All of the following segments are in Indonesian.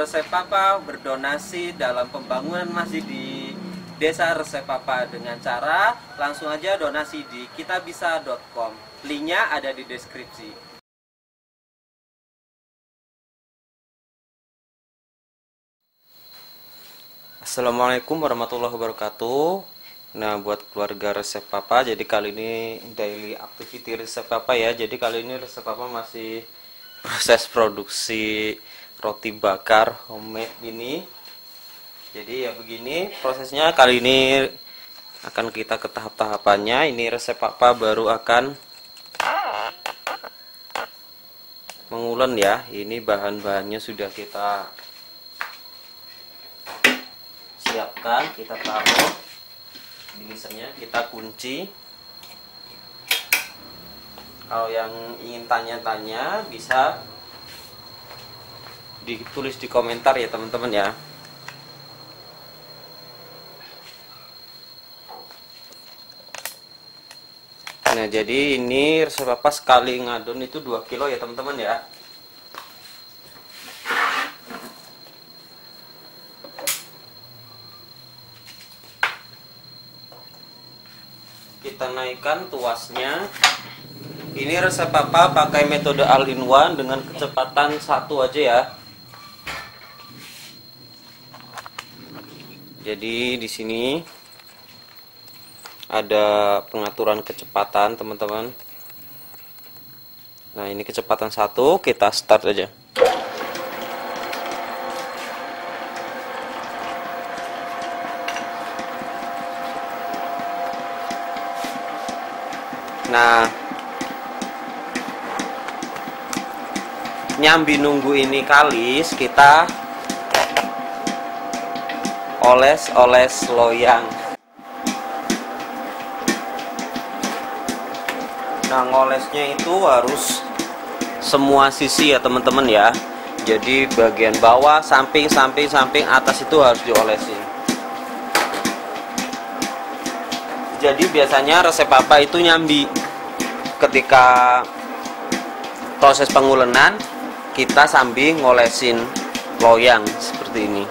Resep Papa berdonasi dalam pembangunan masjid di Desa Resep Papa dengan cara langsung aja donasi di kitabisa.com. Linknya ada di deskripsi. Assalamualaikum warahmatullahi wabarakatuh. Nah, buat keluarga Resep Papa, jadi kali ini daily activity Resep Papa ya. Jadi kali ini Resep Papa masih proses produksi roti bakar homemade ini. Jadi ya begini prosesnya, kali ini akan kita ke tahap-tahapannya. Ini Resep Papa baru akan mengulen ya. Ini bahan-bahannya sudah kita siapkan, kita taruh di mixernya, kita kunci. Kalau yang ingin tanya-tanya bisa ditulis di komentar ya teman-teman ya. Nah, jadi ini Resep Papa sekali ngadon itu 2 kilo ya teman-teman ya. Kita naikkan tuasnya. Ini Resep Papa pakai metode all-in-one dengan kecepatan 1 aja ya. Jadi di sini ada pengaturan kecepatan teman-teman. Nah, ini kecepatan 1, kita start aja. Nah, nyambi nunggu ini kalis, kita oles-oles loyang. Nah, ngolesnya itu harus semua sisi ya teman-teman ya. Jadi bagian bawah, samping, atas itu harus diolesin. Jadi biasanya Resep Papa itu nyambi ketika proses pengulenan, kita sambil ngolesin loyang seperti ini.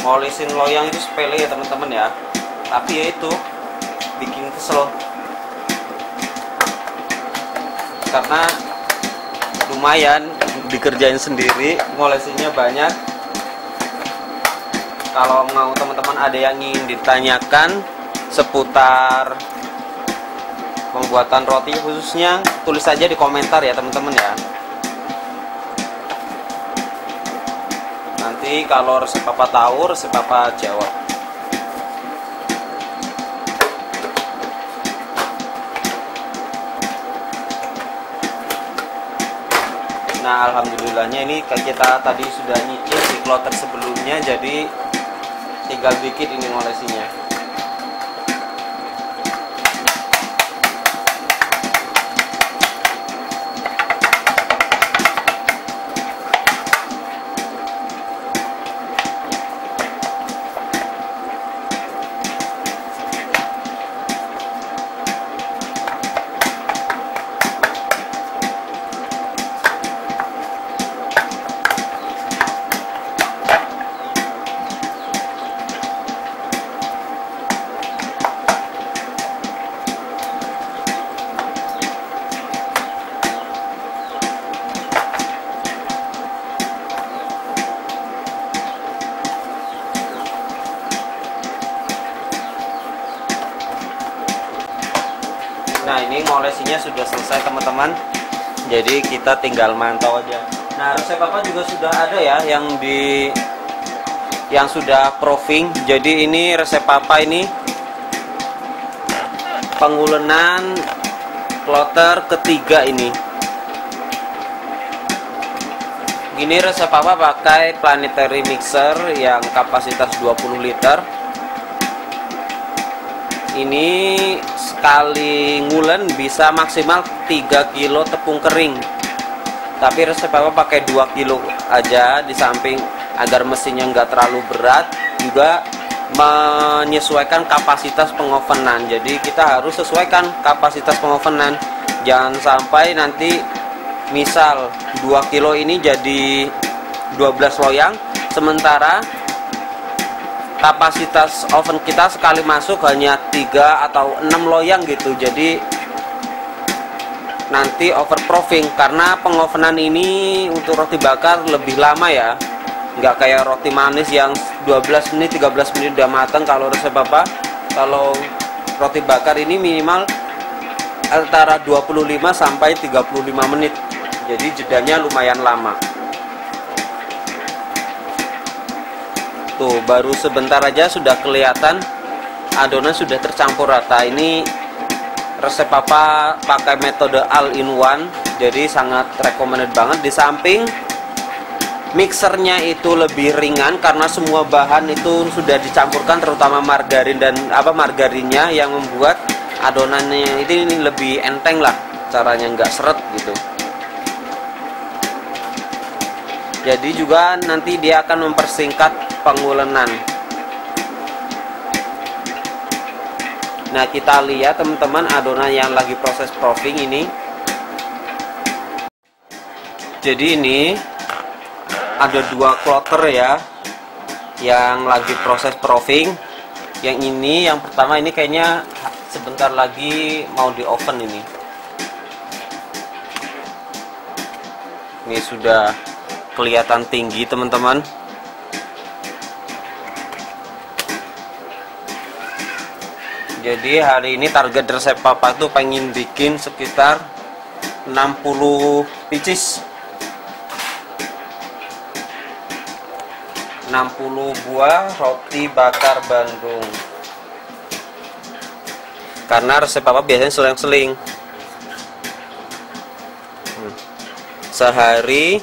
Ngolesin loyang itu sepele ya teman-teman ya, tapi ya itu bikin kesel karena lumayan dikerjain sendiri, ngolesinnya banyak. Kalau mau teman-teman ada yang ingin ditanyakan seputar pembuatan roti khususnya, tulis saja di komentar ya teman-teman ya. Nanti kalau Resep Papa tahu, Resep Papa jawab. Nah, alhamdulillahnya ini kita tadi sudah nyicil di kloter sebelumnya, jadi tinggal dikit ini ngolesinya. Nah, ini ngolesinya sudah selesai teman-teman, jadi kita tinggal mantau aja. Nah, Resep Papa juga sudah ada ya yang sudah proving. Jadi ini Resep Papa ini pengulenan kloter ketiga ini. Ini Resep Papa pakai planetary mixer yang kapasitas 20 liter. Ini sekali ngulen bisa maksimal 3 kilo tepung kering, tapi resep Papa pakai 2 kilo aja, di samping agar mesinnya nggak terlalu berat, juga menyesuaikan kapasitas pengovenan. Jadi kita harus sesuaikan kapasitas pengovenan, jangan sampai nanti misal 2 kilo ini jadi 12 loyang, sementara kapasitas oven kita sekali masuk hanya 3 atau 6 loyang gitu. Jadi nanti overproofing, karena pengovenan ini untuk roti bakar lebih lama ya, nggak kayak roti manis yang 12 menit 13 menit udah matang. Kalau resep Papa, kalau roti bakar ini minimal antara 25 sampai 35 menit, jadi jedanya lumayan lama. Tuh, baru sebentar aja sudah kelihatan adonan sudah tercampur rata. Ini resep Papa pakai metode all-in-one, jadi sangat recommended banget. Di samping mixernya itu lebih ringan karena semua bahan itu sudah dicampurkan, terutama margarin dan margarinnya yang membuat adonannya ini lebih enteng lah, caranya nggak seret gitu. Jadi juga nanti dia akan mempersingkat pengulenan. Nah, kita lihat teman-teman adonan yang lagi proses proofing ini. Jadi ini ada 2 kloter ya yang lagi proses proofing. Yang ini, yang pertama ini kayaknya sebentar lagi mau di oven ini. Ini sudah kelihatan tinggi teman-teman. Jadi hari ini target resep Papa tuh pengen bikin sekitar 60 pieces, 60 buah roti bakar Bandung. Karena resep Papa biasanya seling-seling. Sehari,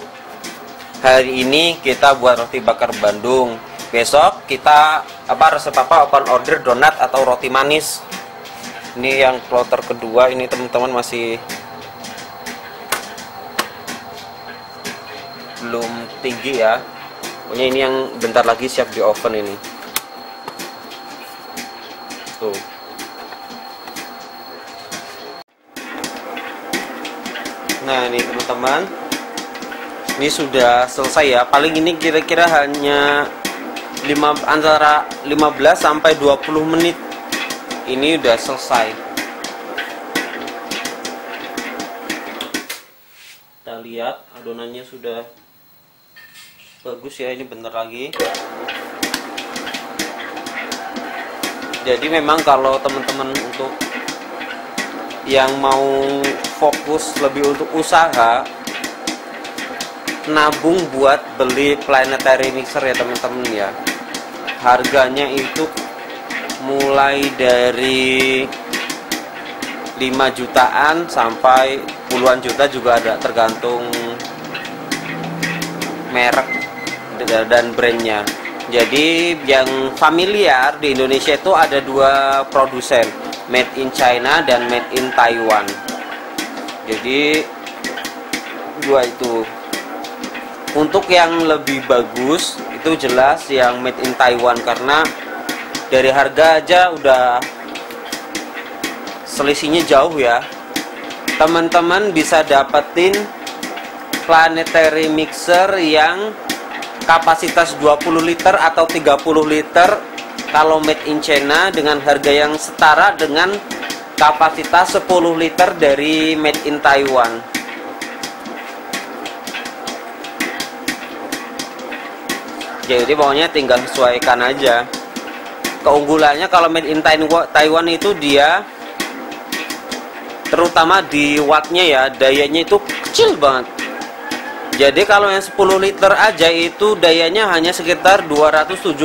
hari ini kita buat roti bakar Bandung. Besok kita resep Papa open order donat atau roti manis. Ini yang kloter kedua ini teman-teman, masih belum tinggi ya. Pokoknya ini yang bentar lagi siap di oven ini. Tuh. Nah, ini teman-teman, ini sudah selesai ya. Paling ini kira-kira hanya antara 15 sampai 20 menit. Ini udah selesai. Kita lihat adonannya sudah bagus ya. Ini bentar lagi. Jadi memang kalau teman-teman untuk yang mau fokus lebih untuk usaha, nabung buat beli planetary mixer ya teman-teman ya. Harganya itu mulai dari 5 jutaan sampai puluhan juta juga ada, tergantung merek dan brandnya. Jadi yang familiar di Indonesia itu ada 2 produsen, made in China dan made in Taiwan. Jadi 2 itu. Untuk yang lebih bagus itu jelas yang made in Taiwan, karena dari harga aja udah selisihnya jauh ya. Teman-teman bisa dapetin planetary mixer yang kapasitas 20 liter atau 30 liter kalau made in China dengan harga yang setara dengan kapasitas 10 liter dari made in Taiwan. Jadi pokoknya tinggal sesuaikan aja. Keunggulannya kalau made in Taiwan itu dia terutama di wattnya ya, dayanya itu kecil banget. Jadi kalau yang 10 liter aja itu dayanya hanya sekitar 275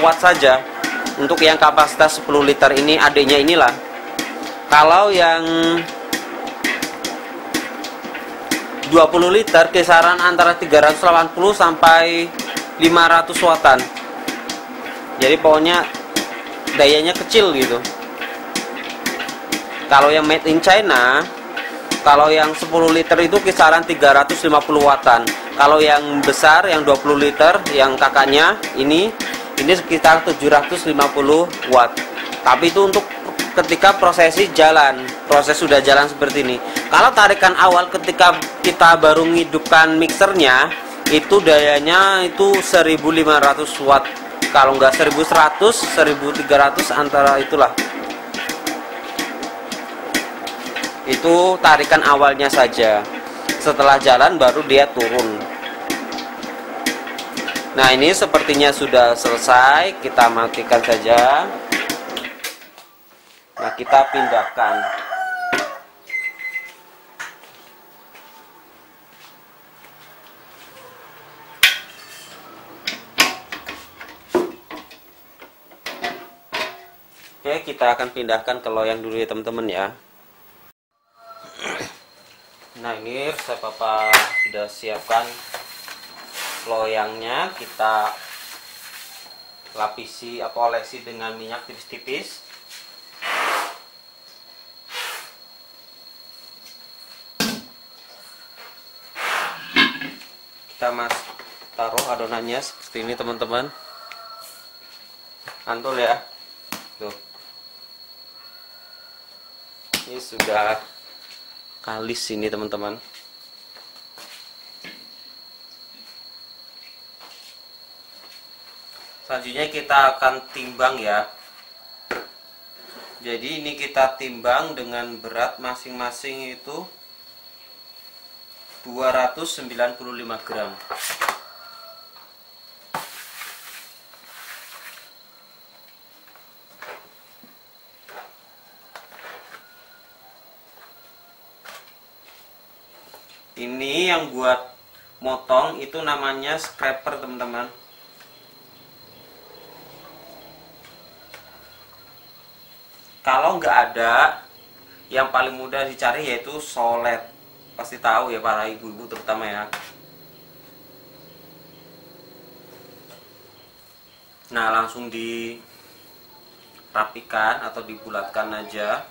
watt saja. Untuk yang kapasitas 10 liter ini, adanya inilah. Kalau yang 20 liter kisaran antara 380 sampai 500 wattan. Jadi pokoknya dayanya kecil gitu. Kalau yang made in China, kalau yang 10 liter itu kisaran 350 wattan. Kalau yang besar yang 20 liter yang kakaknya ini sekitar 750 watt. Tapi itu untuk ketika proses sudah jalan seperti ini. Kalau tarikan awal ketika kita baru menghidupkan mixernya, itu dayanya itu 1500 watt. Kalau nggak 1100, 1300 antara itulah. Itu tarikan awalnya saja. Setelah jalan baru dia turun. Nah, ini sepertinya sudah selesai. Kita matikan saja. Nah, kita pindahkan. Oke, kita akan pindahkan ke loyang dulu ya teman-teman ya. Nah, ini resep Papa sudah siapkan loyangnya. Kita lapisi atau olesi dengan minyak tipis-tipis. Kita taruh adonannya seperti ini teman-teman. Mantul ya. Tuh. Ini sudah kalis ini teman-teman. Selanjutnya kita akan timbang ya. Jadi ini kita timbang dengan berat masing-masing itu 295 gram. Ini yang buat motong itu namanya scraper teman-teman. Kalau nggak ada, yang paling mudah dicari yaitu solet. Pasti tahu ya para ibu-ibu terutama ya. Nah, langsung dirapikan atau dibulatkan aja.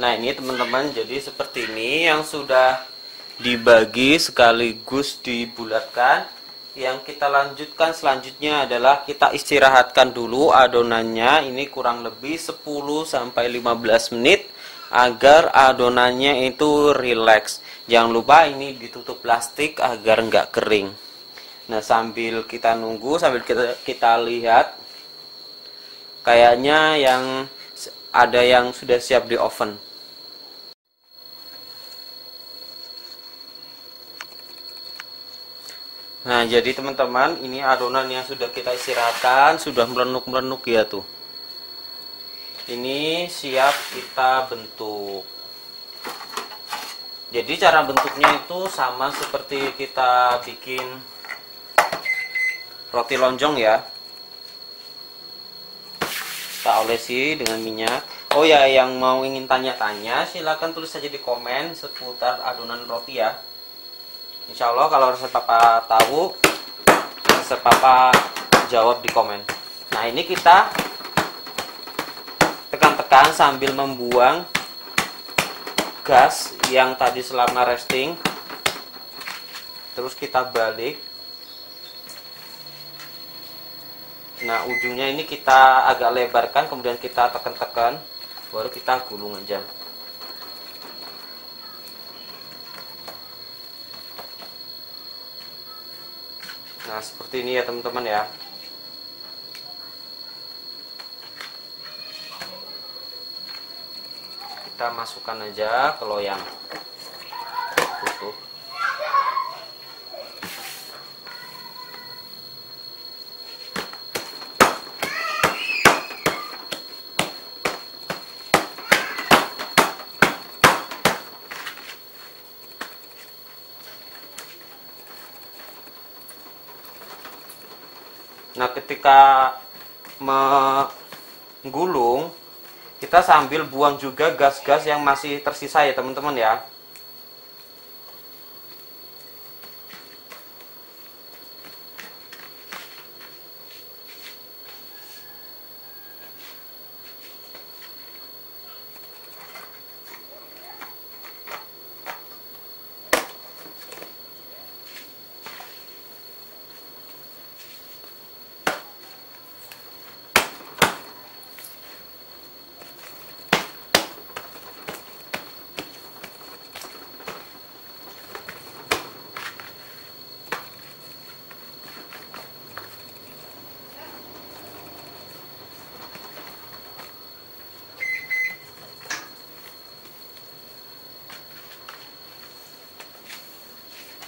Nah, ini teman-teman, jadi seperti ini yang sudah dibagi sekaligus dibulatkan. Yang kita lanjutkan selanjutnya adalah kita istirahatkan dulu adonannya, ini kurang lebih 10-15 menit agar adonannya itu rileks. Jangan lupa ini ditutup plastik agar nggak kering. Nah, sambil kita nunggu, sambil kita lihat, kayaknya ada yang sudah siap di oven. Nah, jadi teman-teman, ini adonan yang sudah kita istirahatkan, sudah melenuk-melenuk ya tuh. Ini siap kita bentuk. Jadi cara bentuknya itu sama seperti kita bikin roti lonjong ya. Kita olesi dengan minyak. Oh ya, yang mau ingin tanya-tanya silahkan tulis saja di komen seputar adonan roti ya. Insya Allah kalau resep papa tahu, resep papa jawab di komen. Nah, ini kita tekan-tekan sambil membuang gas yang tadi selama resting. Terus kita balik. Nah, ujungnya ini kita agak lebarkan, kemudian kita tekan-tekan, baru kita gulung aja. Nah, seperti ini ya teman-teman ya. Kita masukkan aja ke loyang. Tutup. Nah, ketika menggulung, kita sambil buang juga gas-gas yang masih tersisa ya teman-teman ya.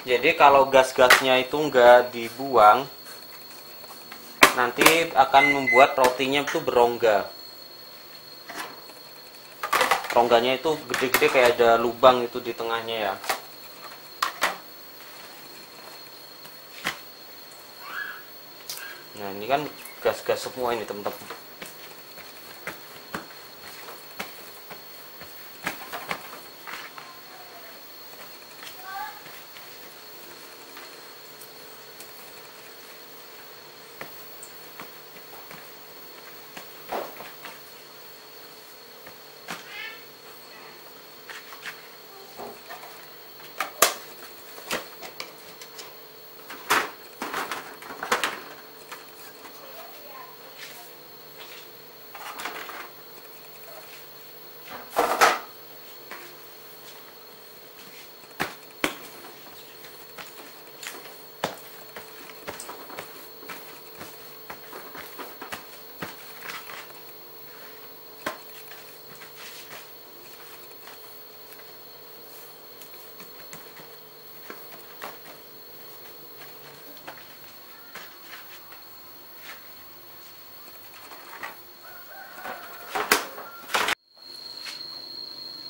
Jadi kalau gas-gasnya itu nggak dibuang, nanti akan membuat rotinya itu berongga. Rongganya itu gede-gede kayak ada lubang itu di tengahnya ya. Nah, ini kan gas-gas semua ini teman-teman.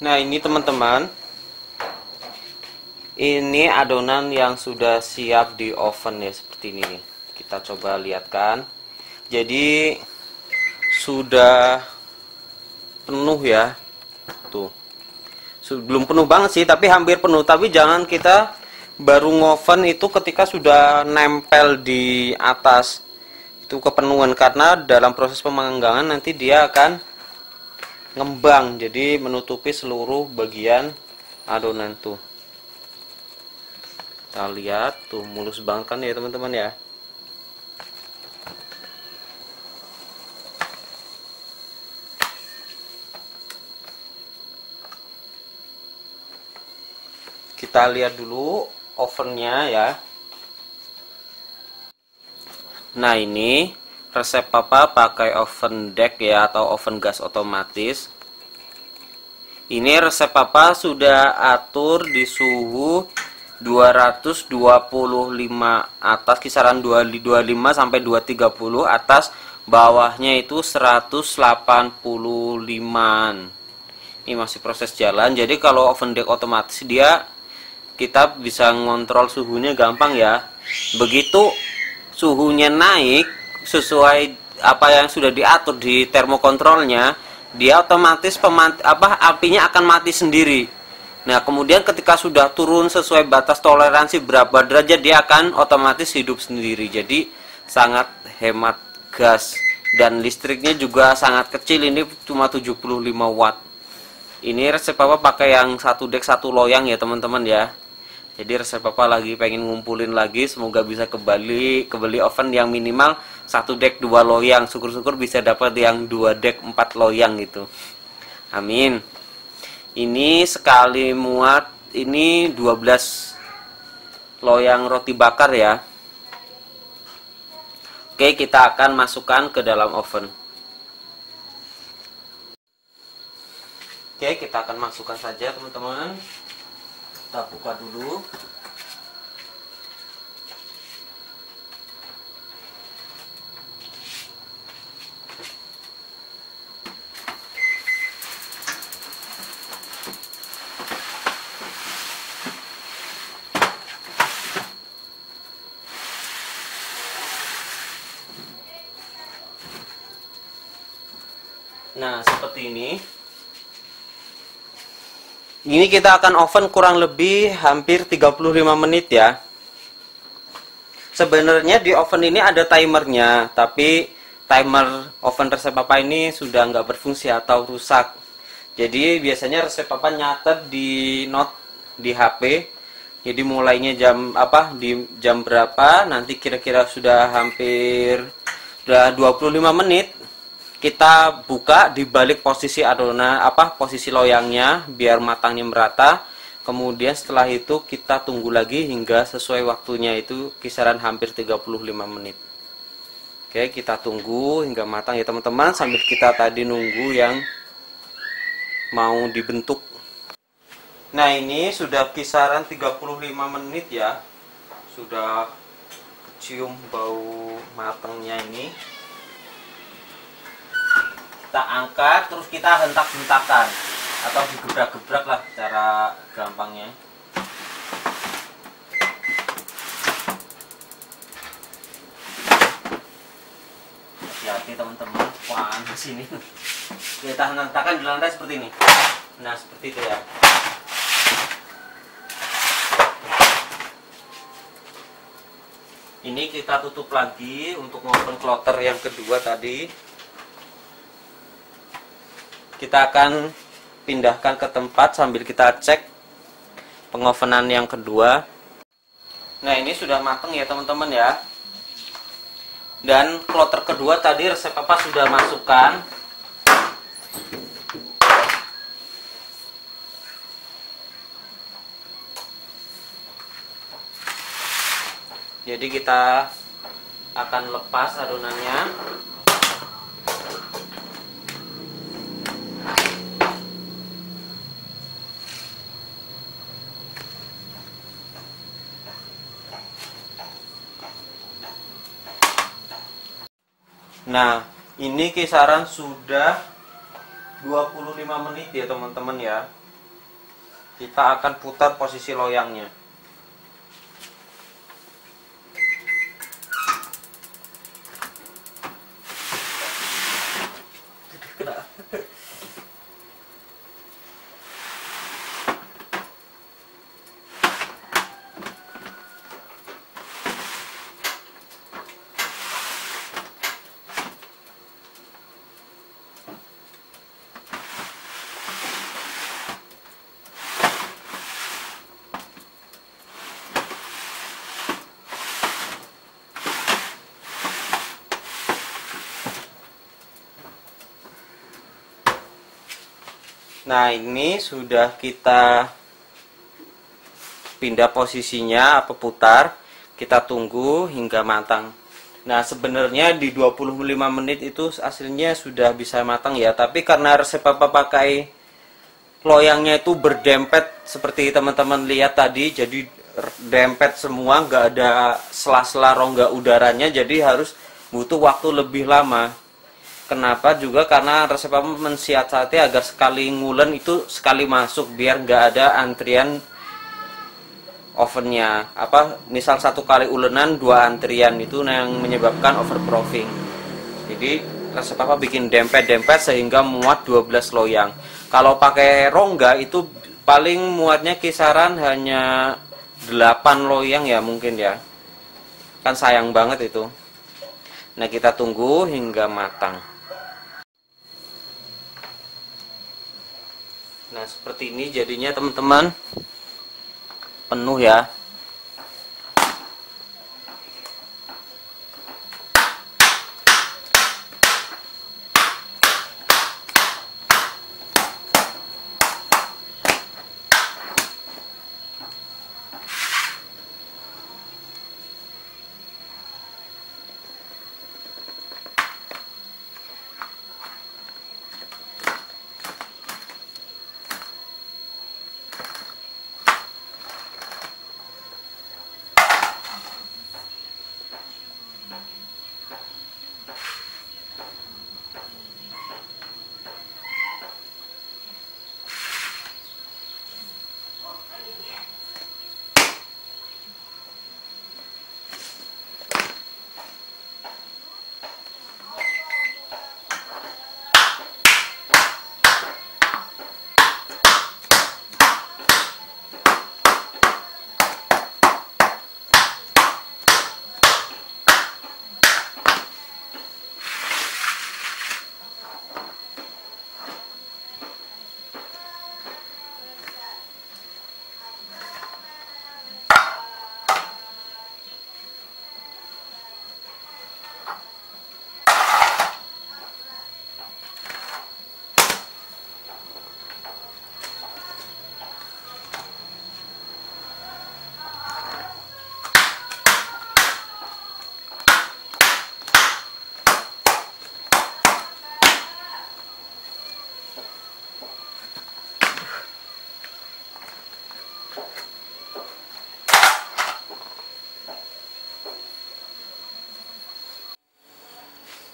Nah, ini teman-teman, ini adonan yang sudah siap di oven ya, seperti ini nih. Kita coba lihatkan. Jadi sudah penuh ya, tuh. Belum penuh banget sih, tapi hampir penuh. Tapi jangan kita baru ngoven itu ketika sudah nempel di atas itu kepenuhan, karena dalam proses pemanggangan nanti dia akan ngembang, jadi menutupi seluruh bagian adonan tuh. Kita lihat tuh, mulus banget kan ya teman-teman ya. Kita lihat dulu ovennya ya. Nah, ini resep papa pakai oven deck ya, atau oven gas otomatis. Ini resep papa sudah atur di suhu 225 atas, kisaran 225 sampai 230, atas bawahnya itu 185. Ini masih proses jalan. Jadi kalau oven deck otomatis kita bisa ngontrol suhunya gampang ya. Begitu suhunya naik sesuai apa yang sudah diatur di termokontrolnya, dia otomatis apinya akan mati sendiri. Nah, kemudian ketika sudah turun sesuai batas toleransi berapa derajat, dia akan otomatis hidup sendiri. Jadi sangat hemat gas, dan listriknya juga sangat kecil, ini cuma 75 watt. Ini resep Papa pakai yang satu dek satu loyang ya teman-teman ya. Jadi resep Papa lagi pengen ngumpulin lagi, semoga bisa kebeli oven yang minimal satu dek 2 loyang. Syukur-syukur bisa dapat yang 2 dek 4 loyang gitu. Amin. Ini sekali muat ini 12 loyang roti bakar ya. Oke, kita akan masukkan ke dalam oven. Oke, kita akan masukkan saja teman-teman. Kita buka dulu. Nah, seperti ini. Ini kita akan oven kurang lebih hampir 35 menit ya. Sebenarnya di oven ini ada timernya, tapi timer oven resep Papa ini sudah nggak berfungsi atau rusak. Jadi biasanya resep Papa nyatet di note di HP. Jadi mulainya di jam berapa, nanti kira-kira sudah hampir 25 menit. Kita buka di balik posisi adonan posisi loyangnya biar matangnya merata. Kemudian setelah itu kita tunggu lagi hingga sesuai waktunya, itu kisaran hampir 35 menit. Oke, kita tunggu hingga matang ya teman-teman, sambil kita tadi nunggu yang mau dibentuk. Nah, ini sudah kisaran 35 menit ya. Sudah kecium bau matangnya ini. Kita angkat, terus kita hentak-hentakan atau digebrak-gebrak lah cara gampangnya. Hati-hati teman-teman, panas ini. Kita hentak-hentakan di lantai seperti ini. Nah, seperti itu ya. Ini kita tutup lagi untuk ngopen kloter yang kedua tadi. Kita akan pindahkan ke tempat sambil kita cek pengovenan yang kedua. Nah, ini sudah matang ya teman-teman ya. Dan kloter kedua tadi resep Papa sudah masukkan. Jadi kita akan lepas adonannya. Nah, ini kisaran sudah 25 menit ya teman-teman ya. Kita akan putar posisi loyangnya. Nah, ini sudah kita pindah posisinya putar. Kita tunggu hingga matang. Nah, sebenarnya di 25 menit itu aslinya sudah bisa matang ya, tapi karena resep Papa pakai loyangnya itu berdempet seperti teman-teman lihat tadi, jadi dempet semua, nggak ada sela-sela rongga udaranya, jadi harus butuh waktu lebih lama. Kenapa? Juga karena resep Papa mensiasati agar sekali ngulen itu sekali masuk, biar nggak ada antrian ovennya. Misal 1 kali ulenan 2 antrian, itu yang menyebabkan overproofing. Jadi resep papa bikin dempet-dempet sehingga muat 12 loyang. Kalau pakai rongga itu paling muatnya kisaran hanya 8 loyang ya mungkin ya. Kan sayang banget itu. Nah, kita tunggu hingga matang. Nah, seperti ini jadinya teman-teman. Penuh ya.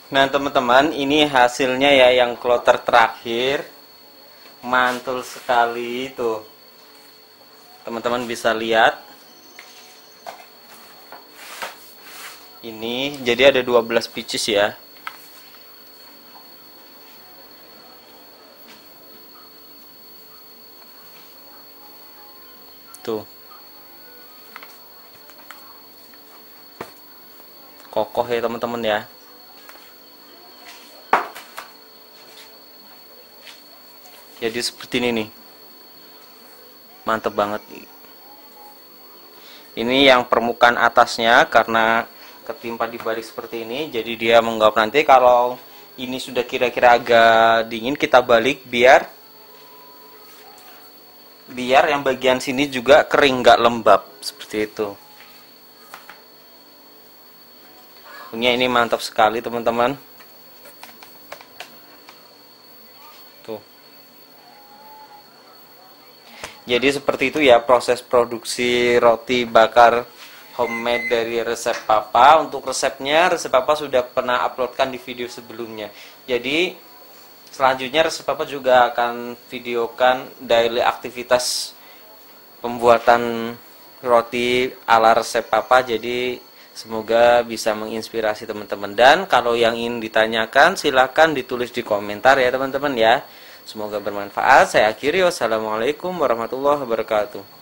Nah teman-teman, ini hasilnya ya yang kloter terakhir. Mantul sekali tuh. Teman-teman bisa lihat. Ini jadi ada 12 pieces ya. Tuh. Kokoh ya teman-teman ya. Jadi seperti ini nih, mantep banget. Ini yang permukaan atasnya karena ketimpa di balik seperti ini, jadi dia menguap. Nanti kalau ini sudah kira-kira agak dingin, kita balik biar yang bagian sini juga kering, nggak lembab seperti itu. Punya ini mantap sekali teman-teman. Jadi seperti itu ya proses produksi roti bakar homemade dari resep papa. Untuk resepnya, resep papa sudah pernah uploadkan di video sebelumnya. Jadi selanjutnya resep papa juga akan videokan daily aktivitas pembuatan roti ala resep papa. Jadi semoga bisa menginspirasi teman-teman. Dan kalau yang ingin ditanyakan silahkan ditulis di komentar ya teman-teman ya. Semoga bermanfaat. Saya akhiri. Wassalamualaikum warahmatullahi wabarakatuh.